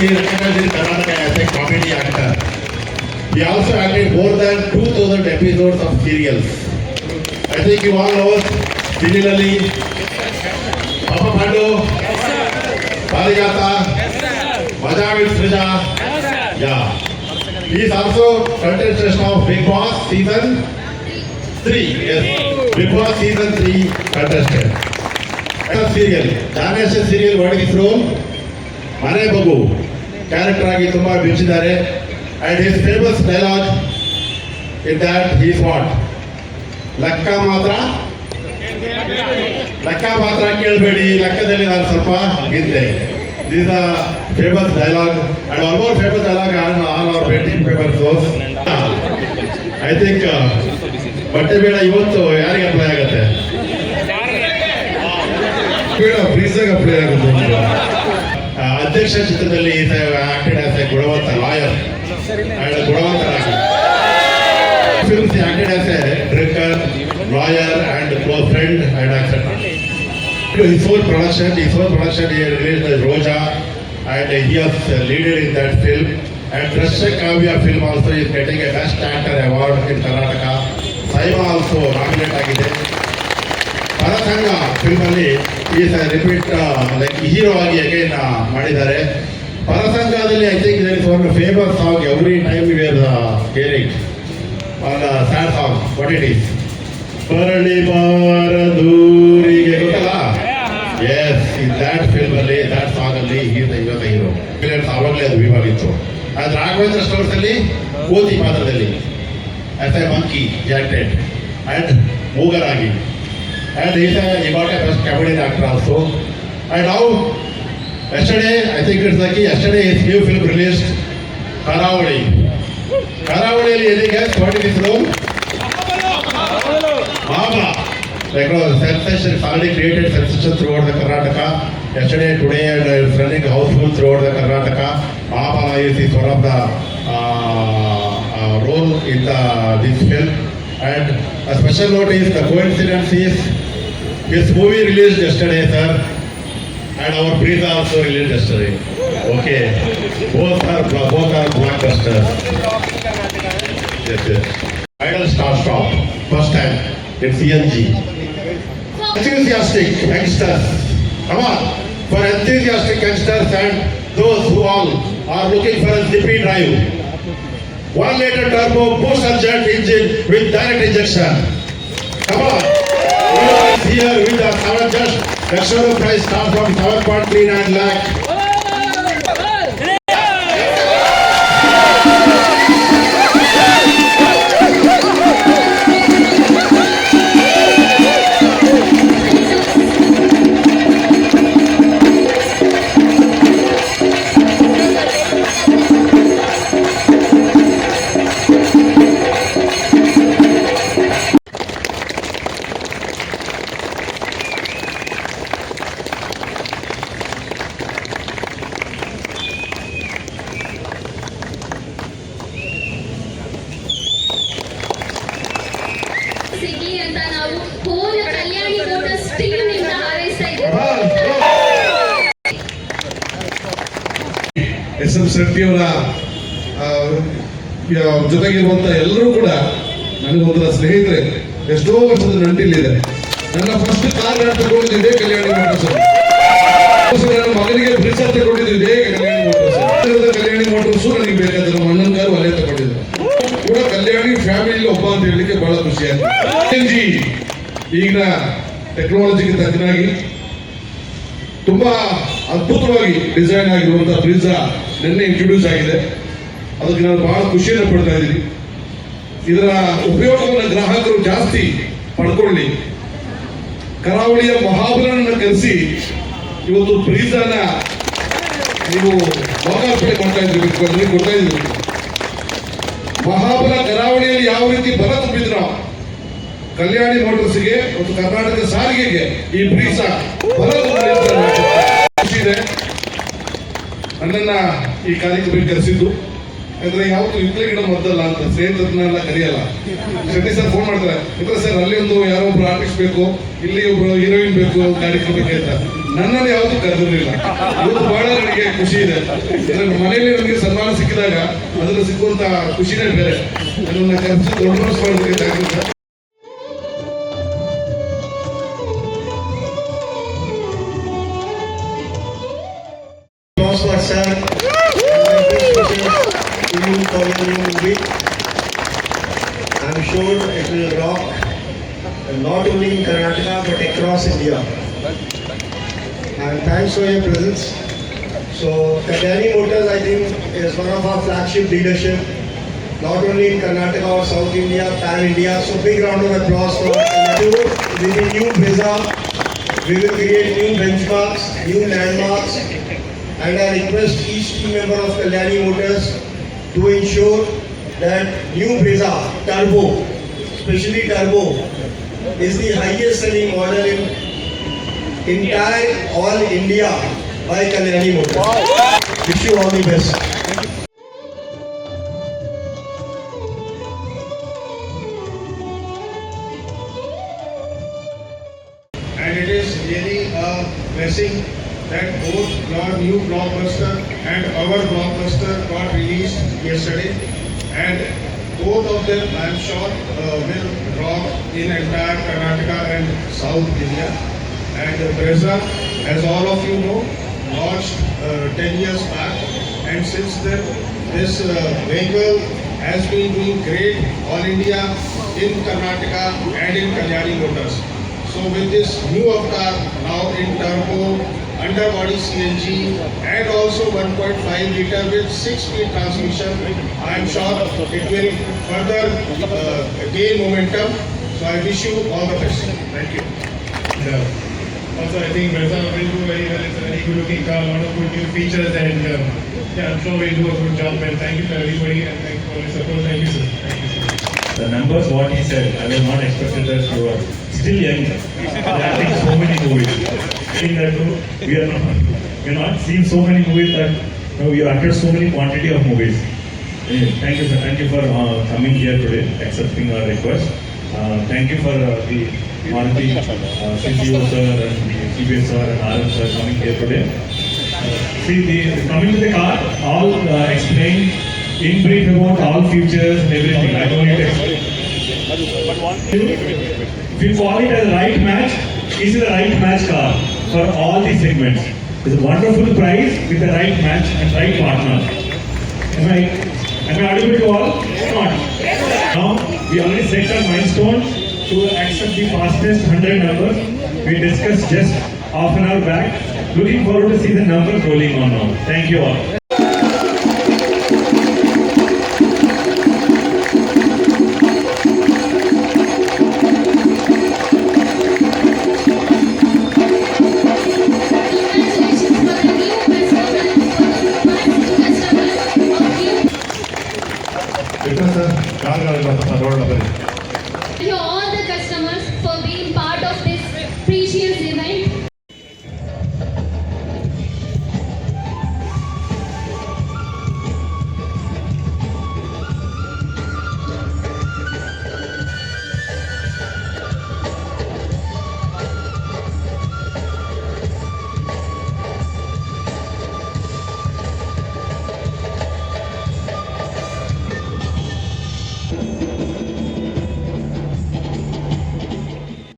he recognized in Karnataka as a comedy actor. He also acted more than 2,000 episodes of serials. I think you all know similarly Papa Pandu, Parijata, Maja with Srija. Yeah. He is also contestant of Big Boss season 3. Yes. Big Boss season 3 contestant. Serial. Danesh serial what is his role? Mane Babu. Character agi tumba bichidare. And his famous dialogue in that he is what? Lakka matra kelbedi. Lakkadalli nanu ಸ್ವಲ್ಪ ginde. This is a famous dialogue and one more famous dialogue on all our painting paper shows. I think ಬಟ್ಟೆ ಬೇಡ ಇವತ್ತು ಯಾರಿಗೆ apply ಆಗುತ್ತೆ? ಬೇಡ ಫ್ರೀಸಾಗ apply ಆಗುತ್ತೆ. ಅಧ್ಯಕ್ಷ ಚಿತ್ರದಲ್ಲಿ ಆಕ್ಟೆಡ್ ಆಸ್ ಎ ಗುಣವಂತ ಲಾಯರ್ ಅಂಡ್ ಗುಣವಂತರಾಗಿ films acted as a drinker, lawyer and close friend and etcetera. His whole production he released as Roja and he has leaded in that film. And Drashya Kavya film also is getting a Best Actor award in Karnataka. Saima also nominated agide. Parasanga film alli he is a repeat like hero agi again madidare. Parasangadalli I think there is one famous song every time we are hearing on a sad song. What it is? Parani Paradurige gottalla? Yes, in that film alli, that song alli he is the hero. Villains avagale adu vivagiತ್ತು. As Raghavendra Stores alli ಕೋತಿ ಪಾತ್ರದಲ್ಲಿ as a monkey he acted and ಮೂಗರಾಗಿ. And he got a best comedy actor also. And now yesterday I think it's lucky yesterday his new film released Karavali. Karavaliಯಲ್ಲಿ any guess what is his role? Baba. Like sensation is already created sensation throughout the Karnataka. Yesterday, today, and it's running houseful throughout the Karnataka. Mahabala is one of the role in this film. And a special note is the coincidence is his movie released yesterday, sir, and our Breeza also released yesterday. Okay, both are blockbusters. Yes. Idol Star Stop, first time in CNG. Enthusiastic youngsters, come on, for enthusiastic youngsters and those who all are looking for a zippy drive. 1 liter turbo booster jet engine with direct injection. Come on, here with the 7 just the showroom price starts from 7.39 lakh. SM ಶೆಟ್ಟಿಯವರ ಜೊತೆಗಿರುವಂಥ ಎಲ್ಲರೂ ಕೂಡ ನನಗೊಂದರ ಸ್ನೇಹಿತರೆ, ಎಷ್ಟೋ ವರ್ಷದ ನಂಟಿಲ್ಲಿದೆ. ನನ್ನ first car ತಗೊಂಡಿದ್ದು ಇದೇ ಕಲ್ಯಾಣಿ motors. ನನ್ನ ಮಗನಿಗೆ ಬ್ರೀಸರ್ ತಗೊಂಡಿದ್ದು ಇದೇ ಕಲ್ಯಾಣಿ ಮೋಟರ್ಸ್. ಕಲ್ಯಾಣಿ ಮೋಟರ್ಸು ನನಗೆ ಬೇಕಾದ್ರೆ ನಮ್ಮ ಅಣ್ಣನ ಕಾರು ಅಲ್ಲೇ ತಗೊಂಡಿದ್ರು ಕೂಡ ಕಲ್ಯಾಣಿ ಫ್ಯಾಮಿಲಿ ಒಬ್ಬ ಅಂತ ಹೇಳಲಿಕ್ಕೆ ಬಹಳ ಖುಷಿ ಆಯ್ತು. CNG ಈಗಿನ ಟೆಕ್ನಾಲಜಿಗೆ ತಕ್ಕನಾಗಿ ತುಂಬಾ ಅದ್ಭುತವಾಗಿ ಡಿಸೈನ್ ಆಗಿರುವಂತಹ ಬ್ರೀಜಾ ನಿನ್ನೆ ಇಂಟ್ರೊಡ್ಯೂಸ್ ಆಗಿದೆ. ಅದಕ್ಕೆ ನಾನು ಬಹಳ ಖುಷಿಯನ್ನು ಪಡ್ತಾ ಇದ್ದೀನಿ. ಇದರ ಉಪಯೋಗವನ್ನು ಗ್ರಾಹಕರು ಜಾಸ್ತಿ ಪಡ್ಕೊಳ್ಳಿ. ಕರಾವಳಿಯ ಮಹಾಬಲನನ್ನು ಕರೆಸಿ ಇವತ್ತು ಬ್ರೀಜಾನ ನೀವು ಲೋಕಾರ್ಪಣೆ ಮಾಡ್ತಾ ಇದ್ರಿ, ಕೊಡ್ತಾ ಇದ್ರಿ. ಮಹಾಬಲ ಕರಾವಳಿಯಲ್ಲಿ ಯಾವ ರೀತಿ ಬಲ ತುಂಬಿದ್ರು ಕಲ್ಯಾಣಿ ಮೋಟರ್ಸ್ಗೆ ಮತ್ತು ಕರ್ನಾಟಕ ಸಾರಿಗೆಗೆ ಈ ಬ್ರೀಜಾ ಬಲ ತುಂಬಿದೆ. ನನ್ನನ್ನ ಈ ಕಾರ್ಯಕ್ರಮಕ್ಕೆ ಕರೆಸಿದ್ದು ಅಂದ್ರೆ ಯಾವತ್ತು ಇಟ್ಲೆ ಗಿಡ ಮೊದಲಲ್ಲ ಅಂತ ಸ್ನೇಹಿತರನ್ನೆಲ್ಲ ಕರೆಯಲ್ಲ. ಶೆಟ್ಟಿ ಸರ್ ಫೋನ್ ಮಾಡ್ತಾರೆ, ಇದ್ರೆ ಸರ್ ಅಲ್ಲಿ ಒಂದು ಯಾರೋ ಒಬ್ರು ಆರ್ಟಿಸ್ಟ್ ಬೇಕು, ಇಲ್ಲಿ ಒಬ್ರು ಹೀರೋಯಿನ್ ಬೇಕು, ಕಾರ್ಯಕ್ರಮ ಅಂತ. ನನ್ನನ್ನು ಯಾವತ್ತೂ ಕರೆದಿರಲಿಲ್ಲ. ಇವತ್ತು ಬಹಳ ನನಗೆ ಖುಷಿ ಇದೆ. ನನ್ನ ಮನೆಯಲ್ಲಿ ನನಗೆ ಸನ್ಮಾನ ಸಿಕ್ಕಿದಾಗ ಅದನ್ನು ಸಿಕ್ಕುವಂತ ಖುಷಿನೇ ಬೇರೆ. ಅದನ್ನ ಕರೆಸಿ ದೊಡ್ಡ ಮನಸ್ಸು ಮಾಡೋದಕ್ಕೆ Sir, to you for your new movie. I'm sure it will rock not only in Karnataka but across India. And thanks for your presence. So Kalyani Motors, I think, is one of our flagship dealership, not only in Karnataka or South India, Pan India. So big round of applause for Kalyani. With the new Brezza, we will create new benchmarks, new landmarks. And I request each team member of Kalyani Motors to ensure that new Brezza Turbo, especially Turbo, is the highest selling model in entire all India by Kalyani Motors. Wish you all the best. And it is really a blessing that both your new blockbuster and our blockbuster got released yesterday, and both of them I am sure will rock in entire Karnataka and South India. And Brezza, as all of you know, launched 10 years back, and since then this vehicle has been doing great all India, in Karnataka and in Kalyani Motors. So with this new avatar now in turbo, underbody CNG and also 1.5 liter with 6-speed transmission, I am sure it will further gain momentum. So I wish you all the best. Thank you. Also, I think Brezza will do very well. It's a very good looking car, a lot of good new features, and yeah, I'm sure we'll do a good job. And thank you to everybody, and thank you for your support. Thank you, sir. Thank you, sir. The numbers, what he said, I was not expected that you are still young, acting so many movies. Saying that we are not seeing so many movies that we have acted so many quantity of movies. Thank you, sir. Thank you for coming here today, accepting our request. Thank you for the Maruti CCO sir and CBS sir and RM sir coming here today. Coming to the car, all explained in brief about all features and everything. I don't need to explain. If you call it as a right match, this is the right match car for all these segments. It's a wonderful price with the right match and right partner. Am I audible to all? Not. Now we already set our milestones to accept the fastest 100 numbers. We discussed just half an hour back. Looking forward to see the numbers rolling on now. Thank you all. Sir ಕಾರ್ಗಳೆಲ್ಲ ಸ್ವಲ್ಪ road ಬರೀ